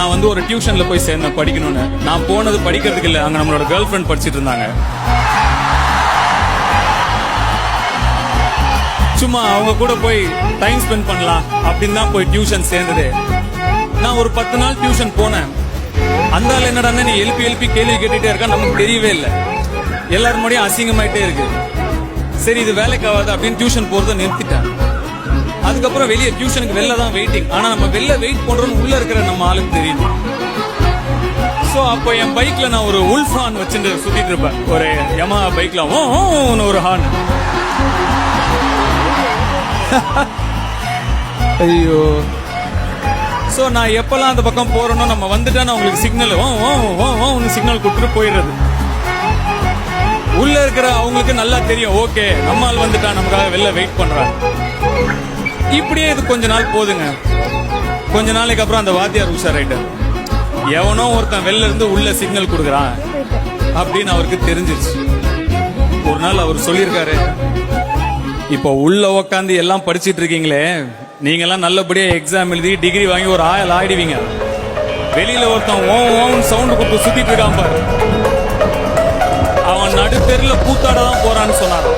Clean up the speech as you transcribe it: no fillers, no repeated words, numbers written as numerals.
நான் வந்து ஒரு டியூஷன்ல போய் சேர்ந்தேன் படிக்கணும்னு. நான் போனது படிக்கிறதுக்கு இல்லை, அங்க நம்மளோட கேர்ள் ஃப்ரெண்ட் படிச்சிட்டு இருந்தாங்க. சும்மா அவங்க கூட போய் டைம் ஸ்பெண்ட் பண்ணலாம் அப்படின்னு தான் போய் டியூஷன் சேர்ந்தது. நான் ஒரு 10 நாள் டியூஷன் போனேன். அந்த ஆள் என்னடா நீ எழுப்பி கேள்வி கேட்டுட்டே இருக்கா, நமக்கு தெரியவே இல்லை. எல்லாரும் முன்னாடியும் அசிங்கமாயிட்டே இருக்கு. சரி இது வேலைக்கு ஆகாது அப்படின்னு டியூஷன் போறதை நிறுத்திட்டேன். அதுக்கப்புறம் வெளியே டியூஷனுக்கு வெளில தான் வெயிட்டிங். ஆனா நம்ம வெளில வெயிட் பண்றோம்னு உள்ள இருக்கிற நம்ம ஆளுக்கு தெரியுது. சோ அப்போ என் பைக்ல நான் ஒரு உல்ஃப் ஹார்ன் வச்சுட்டு சுத்திட்டு இருப்பேன். ஒரு யமஹா பைக்ல ஒரு ஹார்ன். ஐயோ. சோ நான் எப்பெல்லாம் அந்த பக்கம் போறேனோ நம்ம வந்துட்டா உங்களுக்கு சிக்னல் சிக்னல் கொடுத்துட்டு போயிடுறது. உள்ள இருக்கிற அவங்களுக்கு நல்லா தெரியும், ஓகே நம்ம ஆள் வந்துட்டா நமக்காக வெளில வெயிட் பண்றாங்க. இப்படியே இது கொஞ்ச நாள் போதுங்க. கொஞ்ச நாளைக்கு அப்புறம் அந்த வாத்தியார் உஷாராயிட்டார். எவனோ ஒருத்தன் வெளில இருந்து உள்ள சிக்னல் கொடுக்குறான் அப்படின்னு அவருக்கு தெரிஞ்சிருச்சு. ஒரு நாள் அவர் சொல்லியிருக்காரு, இப்போ உள்ள உக்காந்து எல்லாம் படிச்சிட்டு இருக்கீங்களே, நீங்க எல்லாம் நல்லபடியா எக்ஸாம் எழுதி டிகிரி வாங்கி ஒரு ஆள் ஆயிடுவீங்க. வெளியில ஒருத்தன் ஓம் சவுண்ட் கொடுத்து சுத்திட்டு இருக்கான் பாரு, அவன் நடுத்தெருல கூத்தாட தான் போறான்னு சொன்னான்.